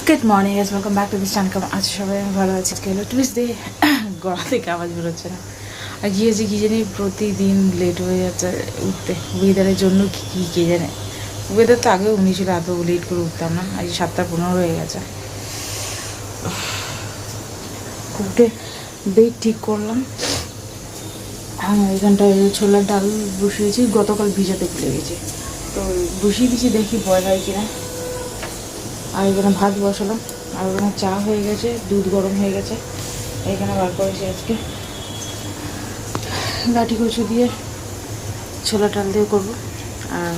Good morning guys, welcome back to this channel. কেমন আছো সবাই? আমি ভালো আছি। আজকে হলো টুইসডে। গলা থেকে আওয়াজ বেরোচ্ছে না। আর গিয়েছি কি জানি, প্রতিদিন লেট হয়ে যাচ্ছে উঠতে। ওয়েদারের জন্য কি কে জানে। ওয়েদার তো আগেও উনি ছিল, এত লেট করে উঠতাম না। আজ 7:15 হয়ে গেছে। উঠে বেড ঠিক করলাম। হ্যাঁ, এখানটায় ছোলার ডাল বসিয়েছি, গতকাল ভিজাতে ভুলে গেছি। তো বসিয়ে দিয়েছি, দেখি বয়েল হয় কিনা। আর এখানে ভাত বসালাম, আর ওখানে চা হয়ে গেছে, দুধ গরম হয়ে গেছে। এখানে বার করেছি আজকে গাঠি কচু দিয়ে, ছোলা ডাল দিয়ে করবো, আর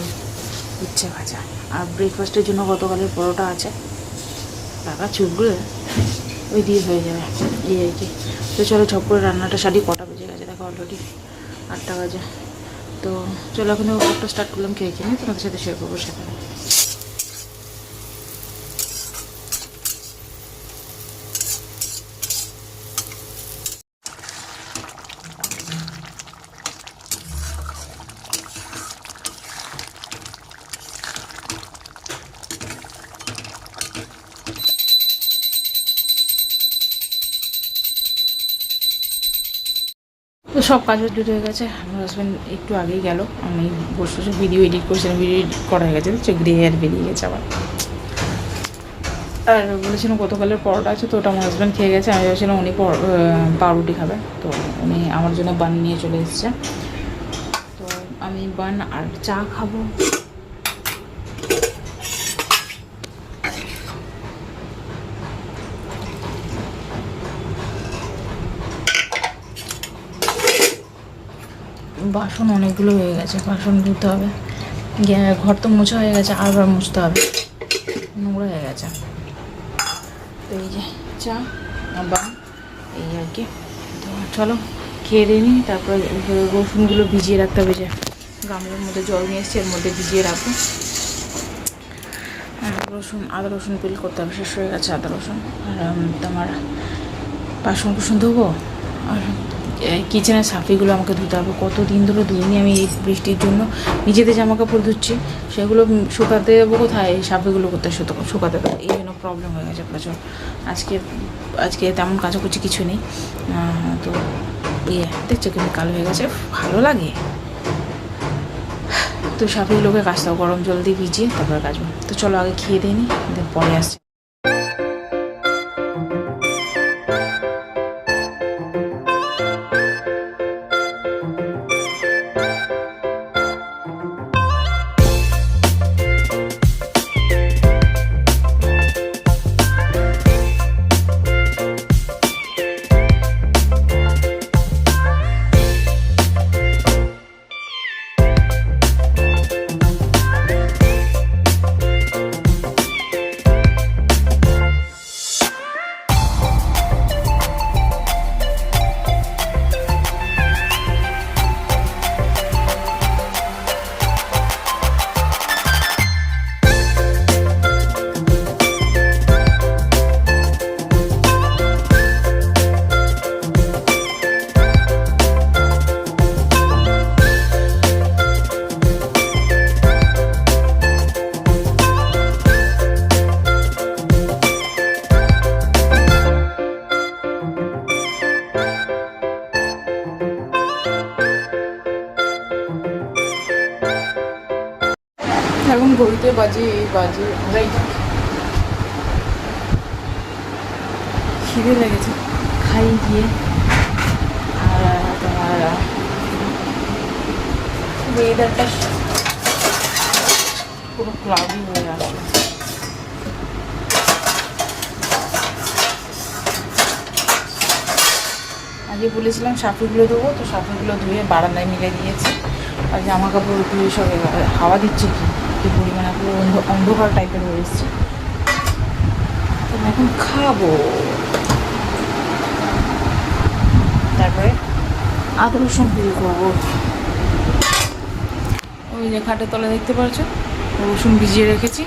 উচ্ছে ভাজা। আর ব্রেকফাস্টের জন্য গতকালের পরোটা আছে, টাকা চুপগুলো ওই দিয়ে হয়ে যাবে এই আর কি। তো চলো ঝপ করে রান্নাটা সারি। কটা বেজে গেছে দেখো, অলরেডি 8টা বাজে। তো চলো এখন ওপরটা স্টার্ট করলাম, খেয়ে কিনে তোমাদের সাথে শেয়ার করবো সেখানে। তো সব কাজ বাজ হয়ে গেছে। আমার হাজব্যান্ড একটু আগেই গেল, আমি বসে বসে ভিডিও এডিট করছিলাম। ভিডিও এডিট করা হয়ে গেছে, চোখ দিয়ে হেয়ার বেরিয়ে গেছে আবার। আর বলেছিলাম গতকালের পরোটা আছে, তো ওটা আমার হাজব্যান্ড খেয়ে গেছে। আমি ভেবেছিলাম উনি পাউরুটি খাবে, তো উনি আমার জন্য বান নিয়ে চলে এসেছে। তো আমি বান আর চা খাবো। বাসন অনেকগুলো হয়ে গেছে, বাসন ধুতে হবে। ঘর তো মোছা হয়ে গেছে, আরবার মুছতে হবে, নোংরা হয়ে গেছে। তো এই যে চা বান, এই আর কি। তো চলো খেয়ে দিয়ে নিই, তারপরে রসুনগুলো ভিজিয়ে রাখতে হবে। যে গামলার মধ্যে জল নিয়ে এসছি, এর মধ্যে ভিজিয়ে রাখবো। আদা রসুন পিল করতে হবে, শেষ হয়ে গেছে আদা রসুন। আর তোমার বাসন কুসন ধোবো, আর কিচেনের সাফিগুলো আমাকে ধুতে হবে। কতদিন ধরে ধুইনি আমি, এই বৃষ্টির জন্য নিজেদের জামা কাপড় ধুচ্ছি, সেগুলো শুকাতে দেবো কোথায়? এই সাফিগুলো করতে শুকাতে দেবো, এই জন্য প্রবলেম হয়ে গেছে প্রচুর। আজকে তেমন কাচাকুচি কিছু নেই। তো দেখছো কিন্তু কালো হয়ে গেছে, ভালো লাগে। তো সাফিগুলোকে কাচতে হবে, গরম জল দিয়ে ভিজিয়ে তারপরে কাচবো। তো চলো আগে খেয়ে দিয়ে নিই, পরে আসছি। এখন ঘড়িতে বাজে খিদে লেগেছে, খাই গিয়ে। আর তোমার ওয়েদারটা পুরো ক্লাউডি হয়ে আসে। আগে বলেছিলাম সাফিগুলো দেবো, তো সাফিগুলো ধুয়ে বারান্দায় মিলে দিয়েছি। আর জামা কাপড় ধুয়ে সব হাওয়া দিচ্ছে কি পরিমাণে, পুরো অন্ধকার টাইপের হয়ে এসছে। তো এখন খাবো, তারপরে আদা রসুন পিল করবো। ওই যে খাটের তলা দেখতে পাচ্ছ, রসুন ভিজিয়ে রেখেছি,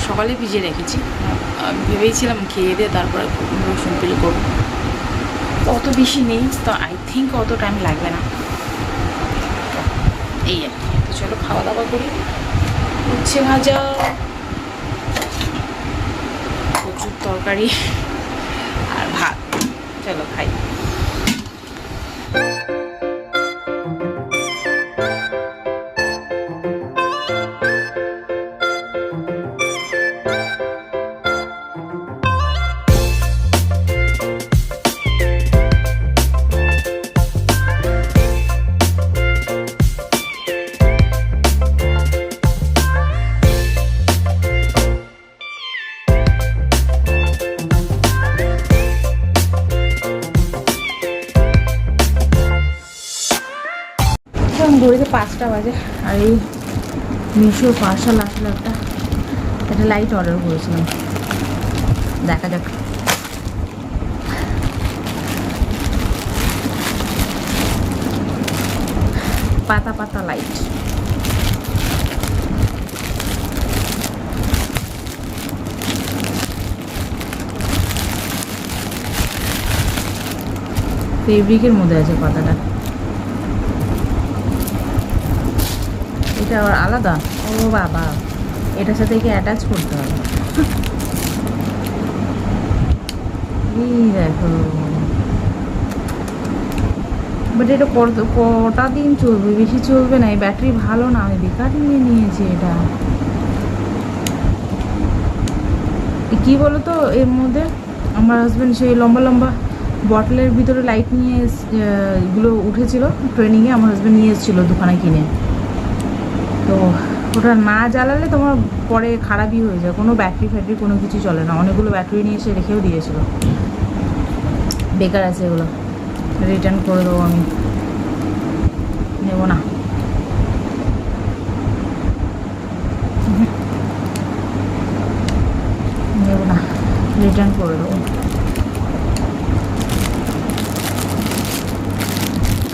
সকালে ভিজিয়ে রেখেছি। ভেবেছিলাম খেয়ে দিয়ে তারপরে রসুন পিল করবো। তো অত বেশি নেই, তো আই থিঙ্ক অত টাইম লাগবে না, এই আর কি। তো চলো খাওয়া দাওয়া করি। উচ্ছে ভাজা, কচু তরকারি আর ভাত। চলো খাই। ঘড়িতে 5টা বাজে আর এই মিশো পার্সেল আসলে একটা লাইট অর্ডার করেছিলাম, দেখা যাক। পাতা পাতা লাইট। ফেব্রিকের মধ্যে আছে পাতাটা, এটা আবার আলাদা। ও বাবা, এটার সাথে কি অ্যাটাচ করতে হবে? এই দেখো, বাট এটা কটা দিন চলবে, বেশি চলবে না। এই ব্যাটারি ভালো না, আমি বেকার নিয়ে নিয়েছি এটা। কি বলতো, এর মধ্যে আমার হাজব্যান্ড সেই লম্বা লম্বা বটলের ভিতরে লাইট নিয়ে এগুলো উঠেছিল ট্রেনিংয়ে, আমার হাজব্যান্ড নিয়ে এসেছিলো দোকানে কিনে। তো ওটা না জ্বালালে তোমার পরে খারাপই হয়ে যায়, কোনো ব্যাটারি ফ্যাটারি কোনো কিছু চলে না। অনেকগুলো ব্যাটারি নিয়ে এসে রেখেও দিয়েছিল, বেকার আছে এগুলো, রিটার্ন করে দেবো। আমি নেব না। নেব না, রিটার্ন করে দেবো।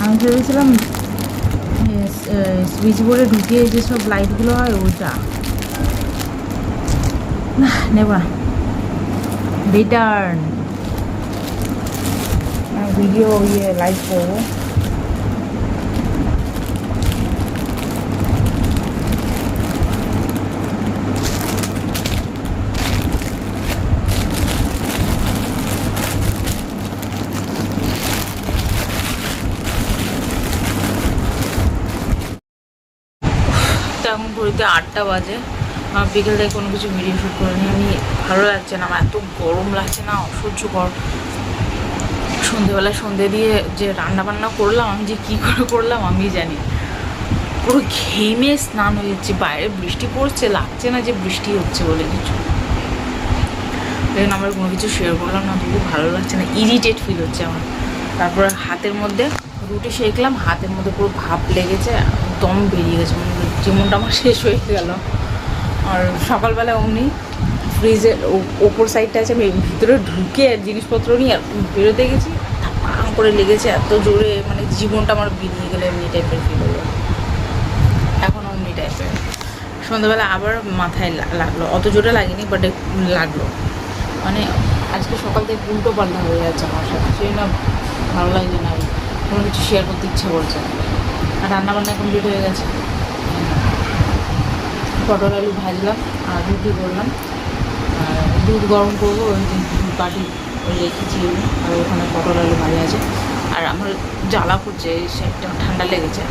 আমি ভেবেছিলাম সুইচ বোর্ডে ঢুকিয়ে যেসব লাইটগুলো হয় ওইটা, না নেব না, রিটার্ন। ভিডিও লাইভ করবো। এখন ঘড়িতে 8টা বাজে। বিকেল থেকে কোনো কিছু ভিডিও শ্যুট করিনি, আমি ভালো লাগছে না, আমার এত গরম লাগছে না, অসহ্যকর। সন্ধেবেলায় সন্ধে দিয়ে যে রান্না বান্না করলাম, আমি যে কী করে করলাম আমি জানি। পুরো ঘেমে স্নান হয়ে যাচ্ছে, বাইরে বৃষ্টি পড়ছে, লাগছে না যে বৃষ্টি হচ্ছে বলে কিছু। দেখুন আমার কোনো কিছু শেয়ার করলাম না, তবু ভালো লাগছে না, ইরিটেট ফিল হচ্ছে আমার। তারপরে হাতের মধ্যে রুটি সেঁকলাম, হাতের মধ্যে পুরো ভাপ লেগেছে, দম বেরিয়ে গেছে, মানে জীবনটা আমার শেষ হয়ে গেল। আর সকালবেলা অমনি ফ্রিজের ওপর সাইডটা আছে, আমি ভিতরে ঢুকে জিনিসপত্র নিয়ে বেরোতে গেছি, ধাম করে লেগেছে এত জোরে, মানে জীবনটা আমার বেরিয়ে গেলে এমনি টাইপের ফিল হলো। এখন অমনি টাইপের। সন্ধ্যাবেলা আবার মাথায় লাগলো, অত জোরে লাগেনি বাট লাগলো। মানে আজকে সকাল থেকে উল্টো পাল্টা হয়ে যাচ্ছে আমার সাথে, সেই না ভালো লাগছে না, কোনো কিছু শেয়ার করতে ইচ্ছে করছে। আর রান্নাবান্না কমপ্লিট হয়ে গেছে, পটল আলু ভাজলাম আর রুটি করলাম, আর দুধ গরম করবো, ওই বাটি ওই রেখেছি, আর ওখানে পটল আলু ভাজা আছে। আর আমার জ্বালা করছে, সেটা ঠান্ডা লেগেছে,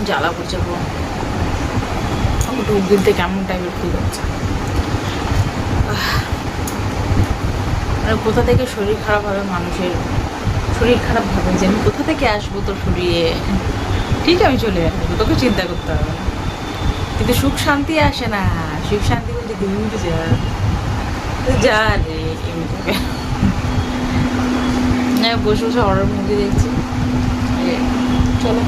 জ্বালা করছে পুরো, ঢুক দিতে কেমন টাইপের ফিল হচ্ছে। মানে কোথা থেকে শরীর খারাপ হবে মানুষের, শরীর খারাপ ভাবে যে আমি কোথা থেকে আসবো তোর শরীরে, ঠিক আমি চলে আসবো, তোকে চিন্তা করতে হবে না। কিন্তু সুখ শান্তি আসে না, সুখ শান্তি বলতে তুমি যা রে এমনি। বসে বসে হরর মুভি দেখছি। চলো,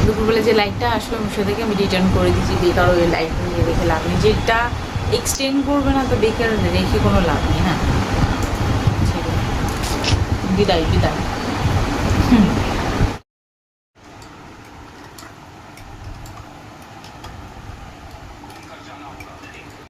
দুপুরবেলা যে লাইটটা আসলো মিশো থেকে আমি রিটার্ন করে দিচ্ছি, বেকার ওই লাইট নিয়ে রেখে লাভ নেই, যেটা এক্সটেন্ড করবে না তো বেকার রেখে কোনো লাভ নেই। হ্যাঁ, বিদায় বিদায়।